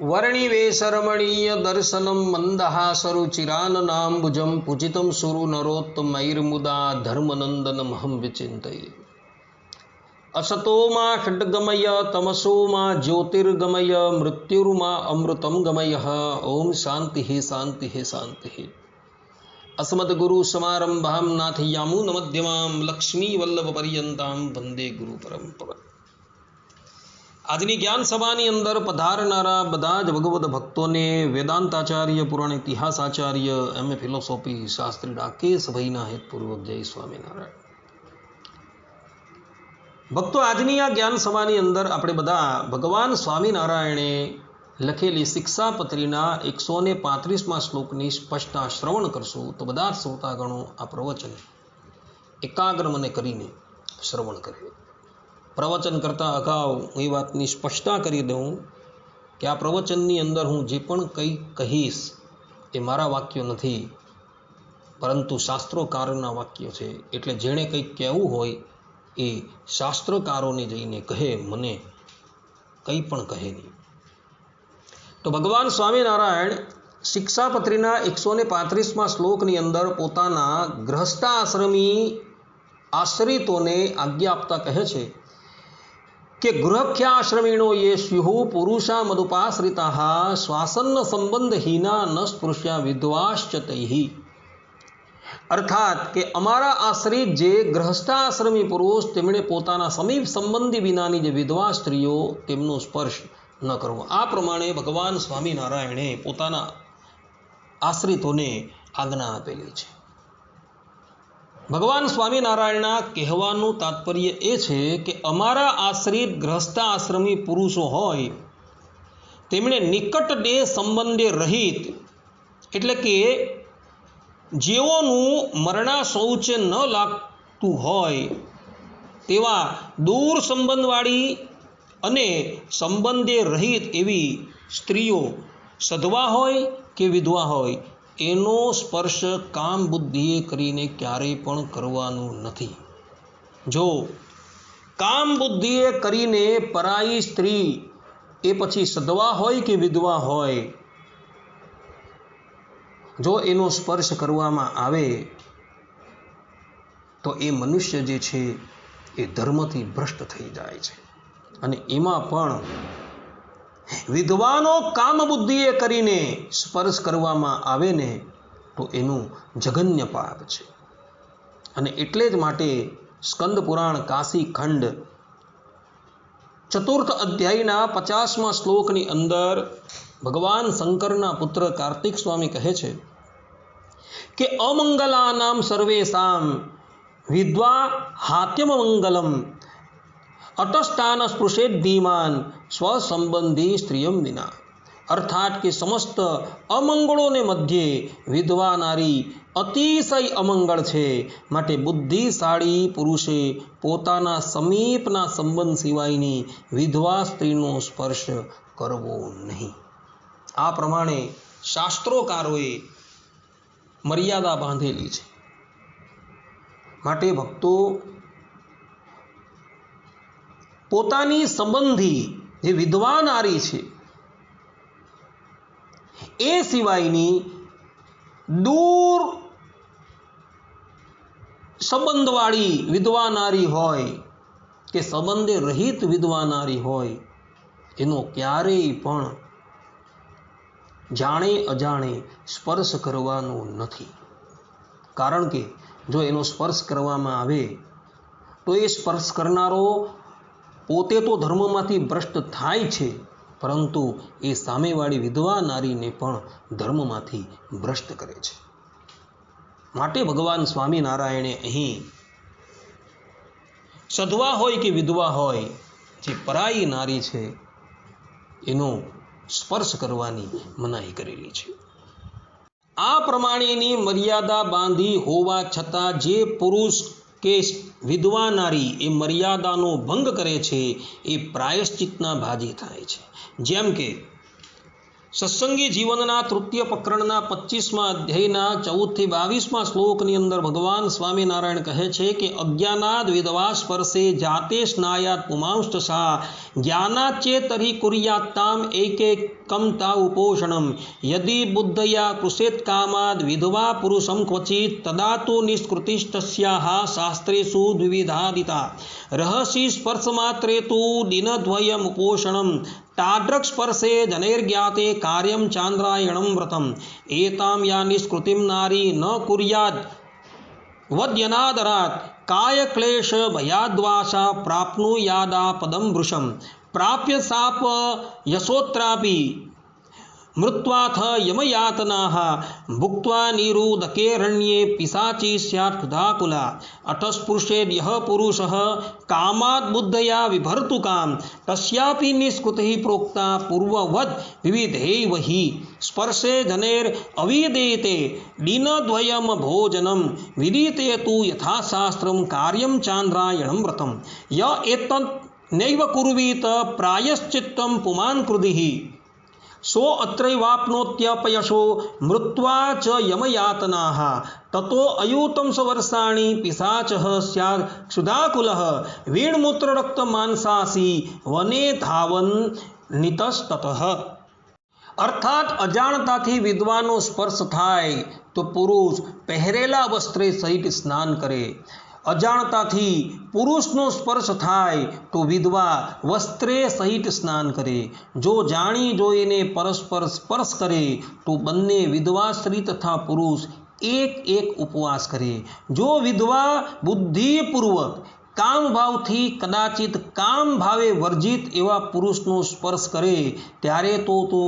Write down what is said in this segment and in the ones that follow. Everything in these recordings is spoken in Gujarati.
वर्णिवेशरमणीय दर्शनं मन्दहासरुचिराननाम्बुजं पूजितं सुरु नरोत्तमैर्मुदा धर्मनन्दनमहं विचिन्तये। असतो मा खड्गमय तमसो मा ज्योतिर्गमय मृत्युर्मा अमृतं गमयः। ओम शांति शांति शांति। अस्मद्गुरुसमारम्भां नाथयामुनमध्यमां लक्ष्मीवल्लभपर्यन्तां वंदे गुरु परंपरा। આજની જ્ઞાન સભાની અંદર પધારનારા બધા જ ભગવદ ભક્તોને વેદાંતાચાર્ય પુરાણ ઇતિહાસ આચાર્ય એમએ ફિલોસોફી શાસ્ત્રી રાકેશભાઈના હેતપૂર્વક જય સ્વામિનારાયણ। ભક્તો, આજની આ જ્ઞાન સભાની અંદર આપણે બધા ભગવાન સ્વામિનારાયણે લખેલી શિક્ષાપત્રીના 135મા શ્લોકની સ્પષ્ટતા શ્રવણ કરશું। તો બધા જ શ્રોતાગણો આ પ્રવચન એકાગ્ર મને કરીને શ્રવણ કરે। પ્રવચન કરતાં અગાઉ એ વાતની સ્પષ્ટતા કરી દઉં કે આ પ્રવચનની અંદર હું જે પણ કંઈ કહીશ એ મારા વાક્યો નથી, પરંતુ શાસ્ત્રોકારોના વાક્યો છે। એટલે જેણે કંઈક કહેવું હોય એ શાસ્ત્રકારોને જઈને કહે, મને કંઈ પણ કહે નહીં। તો ભગવાન સ્વામિનારાયણ શિક્ષાપત્રીના 135મા શ્લોકની અંદર પોતાના ગૃહસ્થાશ્રમી આશ્રિતોને આજ્ઞા આપતા કહે છે કે ગૃહખ્યાશ્રમીણો ये स्युः पुरुषा मदुपाश्रिताः श्वासन्न संबंधहीना न स्पृश्या विद्वाश्च तैः। अर्थात કે અમારા આશ્રિત જે ગૃહસ્થાશ્રમી પુરુષ તેમણે પોતાના સમીપ સંબંધી વિનાની જે વિધવા સ્ત્રીઓ તેમનો સ્પર્શ ન કરવો। આ પ્રમાણે ભગવાન સ્વામિનારાયણે પોતાના આશ્રિતોને આજ્ઞા આપેલી છે। ભગવાન સ્વામિનારાયણના કહેવાનું તાત્પર્ય એ છે કે અમારા આશ્રિત ગૃહસ્થાશ્રમી પુરુષો હોય તેમણે નિકટ દેહ સંબંધે રહિત, એટલે કે જેઓનું મરણા શૌચ ન લાગતું હોય તેવા દૂર સંબંધવાળી અને સંબંધે રહિત એવી સ્ત્રીઓ સધવા હોય કે વિધવા હોય એનો સ્પર્શ કામ બુદ્ધિએ કરીને ક્યારેય પણ કરવાનું નથી। જો કામ બુદ્ધિએ કરીને પરાઈ સ્ત્રી એ પછી સધવા હોય કે વિધવા હોય, જો એનો સ્પર્શ કરવામાં આવે તો એ મનુષ્ય જે છે એ ધર્મથી ભ્રષ્ટ થઈ જાય છે। અને એમાં પણ વિદ્વાનો કામ બુદ્ધિએ કરીને સ્પર્શ કરવામાં આવે ને તો એનું જઘન્ય પાપ છે। અને એટલે જ માટે સ્કંદ પુરાણ કાશી ખંડ 4th અધ્યાયના 50મા શ્લોકની અંદર ભગવાન શંકરના પુત્ર કાર્તિક સ્વામી કહે છે કે અમંગલાનામ સર્વેષામ વિદ્વા હાત્યમ મંગલમ અટસ્થાન સ્પૃશેદ ધીમાન સ્વસંબંધી સ્ત્રીયમ વિના। અર્થાત કે સમસ્ત અમંગળોને મધ્યે વિધવા નારી અતિશય અમંગળ છે, માટે બુદ્ધિશાળી પુરુષે પોતાના સમીપના સંબંધ સિવાયની વિધવા સ્ત્રીનો સ્પર્શ કરવો નહીં। આ પ્રમાણે શાસ્ત્રોકારોએ મર્યાદા બાંધેલી છે। માટે ભક્તો પોતાની સંબંધી જે વિધવા નારી છે એ સિવાયની દૂર સંબંધવાળી વિધવા નારી હોય કે સંબંધે રહિત વિધવા નારી હોય એનો ક્યારેય પણ જાણે અજાણે સ્પર્શ કરવાનો નથી। કારણ કે જો એનો સ્પર્શ કરવામાં આવે તો એ સ્પર્શ કરનારો પોતે તો ધર્મમાંથી ભ્રષ્ટ થાય છે, પરંતુ એ સામેવાળી વિધવા નારીને પણ ધર્મમાંથી ભ્રષ્ટ કરે છે। માટે ભગવાન સ્વામિનારાયણે અહીં સધવા હોય કે વિધવા હોય જે પરાઈ નારી છે એનો સ્પર્શ કરવાની મનાઈ કરેલી છે। આ પ્રમાણેની મર્યાદા બાંધી હોવા છતાં જે પુરુષ કે વિધવા નારી એ મર્યાદાનો ભંગ કરે છે એ પ્રાયશ્ચિતના ભાજી થાય છે। જેમ કે સત્સંગી જીવનના તૃતીય પ્રકરણના 25મા અધ્યાયના 14 થી 22મા શ્લોકની અંદર ભગવાન સ્વામિનારાયણ કહે છે કે અજ્ઞાનાદ વિધવા સ્પર્શે જાતે સ્નાયાત પુમાંસ્તસા જ્ઞાનાચેતરી કુર્યાત્તામ એકૈકમ તા ઉપોષણમ યદિ બુદ્ધયા કૃષેત કામાદ વિધવા પુરુષમ ક્વચિત તદા તુ નિષ્કૃતિસ્તસ્યાઃ શાસ્ત્રેષુ દ્વિવિધાદિતા રહસી સ્પર્શમાત્રે તુ દિનદ્વયમ ઉપોષણમ તાડ્રક સ્પર્શે જનૈર્જ્ઞાતે કાર્યમ ચાંદ્રાયણમ વ્રતમ એતામ યા નિષ્કૃતિમ નારી ન કુર્યાદ વદ્યનાદરાત કાય ક્લેશ ભયાદ્વાસા પ્રાપ્નુયાદા પદમ વૃષમ પ્રાપ્ય સાપ યશોત્રાપી મૃત્વાથ યમયાતનાઃ ભુક્ત્વા નિરુદકેરણ્યે પિશાચી સ્યાત ક્ષુધાકુલા અટસ્પૃશેદ્યઃ પુરુષઃ કામાદ બુદ્ધયા વિભર્તુકામ તસ્યાપી નિષ્કૃતિઃ પ્રોક્તા પૂર્વવદ વિવિધૈવ હિ સ્પર્શે જનેર અવિદેતે દિનદ્વયમ ભોજનમ વિદિતે તુ યથાશાસ્ત્રમ કાર્યમ ચાંદ્રાયણમ વ્રતમ ય એતત નૈવ કુર્વીત પ્રાયશ્ચિત્તમ પુમાન કૃધિઃ સો અત્રૈવાપ્નોત્યપયશો મૃત્વા ચ યમયાતનાઃ તતો અયુતમ સવર્ષાણિ પિશાચઃ સ્યાદ ક્ષુધાકુલઃ વીણમૂત્રરક્તમાંસાસી વને ધાવન નિતસ્તતઃ. અર્થાત અજાણતાથી વિધવાનો સ્પર્શ થાય તો પુરુષ પહેરેલા વસ્ત્રે સહિત સ્નાન કરે. અજાણતાથી પુરુષનો સ્પર્શ થાય તો વિધવા વસ્ત્રે સહિત સ્નાન કરે. જો જાણી જોઈને પરસ્પર સ્પર્શ કરે તો બંને વિધવા સ્ત્રી તથા પુરુષ એક ઉપવાસ કરે. જો વિધવા બુદ્ધિપૂર્વક કામ ભાવથી કદાચિત કામ ભાવે વર્જિત એવા પુરુષનો સ્પર્શ કરે ત્યારે તો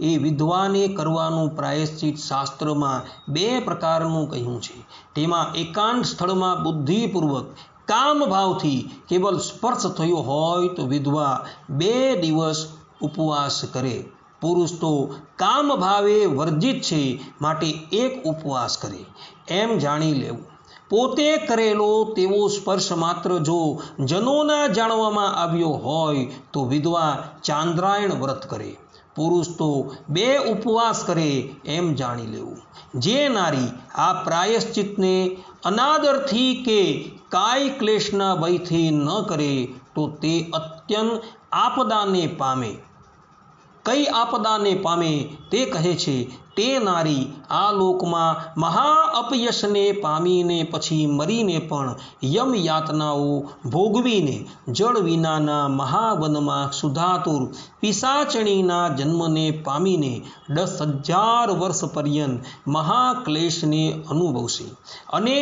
એ વિધવાને કરવાનું પ્રાયશ્ચિત શાસ્ત્રમાં 2 પ્રકારનું કહ્યું છે. તેમાં એકાંત સ્થળમાં બુદ્ધિપૂર્વક કામ ભાવથી કેવલ સ્પર્શ થયો હોય તો વિધવા 2 દિવસ ઉપવાસ કરે. પુરુષ તો કામ ભાવે વર્જિત છે માટે 1 ઉપવાસ કરે. એમ જાણી લેવું. પોતે કરેલો તેવો સ્પર્શ માત્ર જો જનોના જાણવામાં આવ્યો હોય તો વિધવા ચાંદ્રાયણ વ્રત કરે. પુરુષ તો 2 ઉપવાસ કરે એમ જાણી લેવું. જે નારી આ પ્રાયશ્ચિતને અનાદરથી કે કાય ક્લેશના ભયથી ન કરે તો તે અત્યંત આપદાને પામે. કઈ આપદાને પામે તે કહે છે તે નારી આ લોકમાં મહા અપયશને પામીને પછી મરીને પણ યમ યાતનાઓ ભોગવીને જળ વિનાના મહાવનમાં ક્ષુધાતુર પિશાચણીના જન્મને પામીને 10,000 વર્ષ પર્યંત મહાક્લેશને અનુભવશે. અને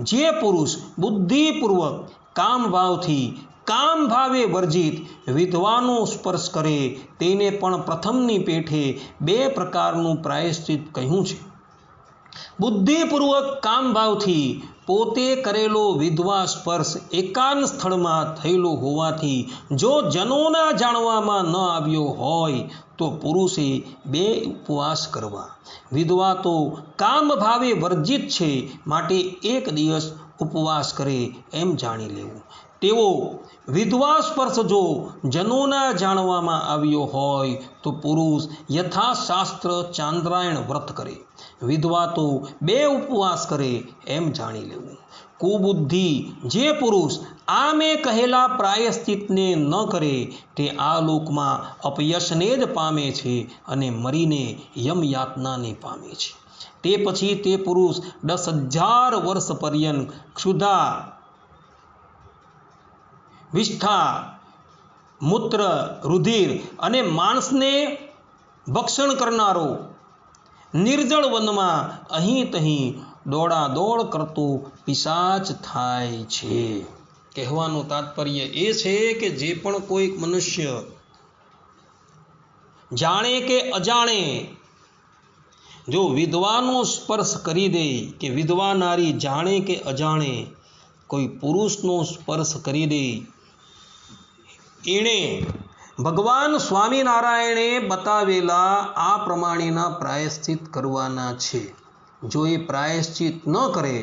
જે પુરુષ બુદ્ધિપૂર્વક કામભાવથી કામ ભાવે વર્જિત વિધવાનો સ્પર્શ કરે તેને પણ પ્રથમની પેઠે 2 પ્રકારનું પ્રાયશ્ચિત કહ્યું છે. બુદ્ધિપૂર્વક કામ ભાવથી પોતે કરેલો વિધવા સ્પર્શ એકાંત સ્થળમાં થયેલો હોવાથી જો જનોના જાણવામાં ન આવ્યો હોય તો પુરુષે 2 ઉપવાસ કરવા. વિધવા તો કામ ભાવે વર્જિત છે માટે 1 દિવસ ઉપવાસ કરે એમ જાણી લેવું. તેવો વિધવા સ્પર્શ જો જનોના જાણવામાં આવ્યો હોય તો પુરુષ યથાશાસ્ત્ર ચાંદ્રાયણ વ્રત કરે. વિધવા તો 2 ઉપવાસ કરે એમ જાણી લેવું. કુબુદ્ધિ જે પુરુષ આ મેં કહેલા પ્રાયશ્ચિતને ન કરે તે આ લોકમાં અપયશને જ પામે છે અને મરીને યમયાતનાને પામે છે. તે પછી તે પુરુષ 10,000 વર્ષ પર્યંત ક્ષુધા, વિષ્ઠા, મૂત્ર, રુધિર અને માંસને ભક્ષણ કરનારો નિર્જળ વનમાં અહીં તહીં દોડાદોડ કરતો પિશાચ થાય છે. કહેવાનું તાત્પર્ય એ છે કે જે પણ કોઈ મનુષ્ય જાણે કે અજાણે જો વિધવાનો સ્પર્શ કરી દે કે વિધવા નારી જાણે કે અજાણે કોઈ પુરુષનો સ્પર્શ કરી દે એણે ભગવાન સ્વામિનારાયણે બતાવેલા આ પ્રમાણેના પ્રાયશ્ચિત કરવાના છે. જો એ પ્રાયશ્ચિત ન કરે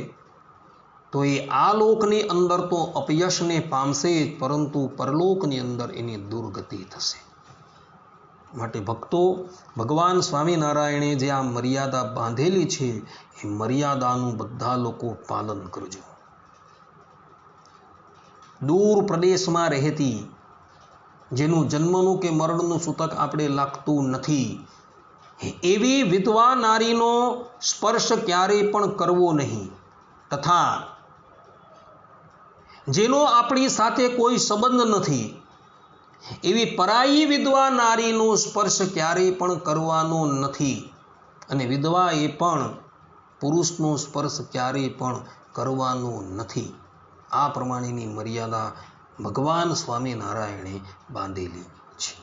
તો એ આ લોકની અંદર તો અપયશને પામશે જ પરંતુ પરલોકની અંદર એની દુર્ગતિ થશે. માટે ભક્તો ભગવાન સ્વામિનારાયણે જે આ મર્યાદા બાંધેલી છે એ મર્યાદાનું બધા લોકો પાલન કરજો. દૂર પ્રદેશમાં રહેતી જેનું જન્મનું કે મરણનું સૂતક આપણે લાગતું નથી એવી વિધવા નારીનો સ્પર્શ ક્યારેય પણ કરવો નહીં, તથા જેનો આપણી સાથે કોઈ સંબંધ નથી એવી પરાઈ વિધવા નારીનો સ્પર્શ ક્યારેય પણ કરવાનો નથી. અને વિધવા એ પણ પુરુષનો સ્પર્શ ક્યારેય પણ કરવાનો નથી. આ પ્રમાણેની મર્યાદા ભગવાન સ્વામિનારાયણે બાંધેલી છે.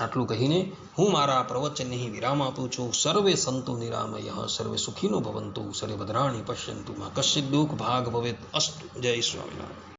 આટલું કહીને હું મારા પ્રવચનને વિરામ આપું છું. સર્વે સંતુ નિરામયઃ, સર્વે સુખીનો ભવંતુ, સર્વે ભદ્રાણિ પશ્યન્તુ, મા કશ્ચિદ દુઃખ ભાગ ભવેત અસ્તુ. જય સ્વામિનારાયણ.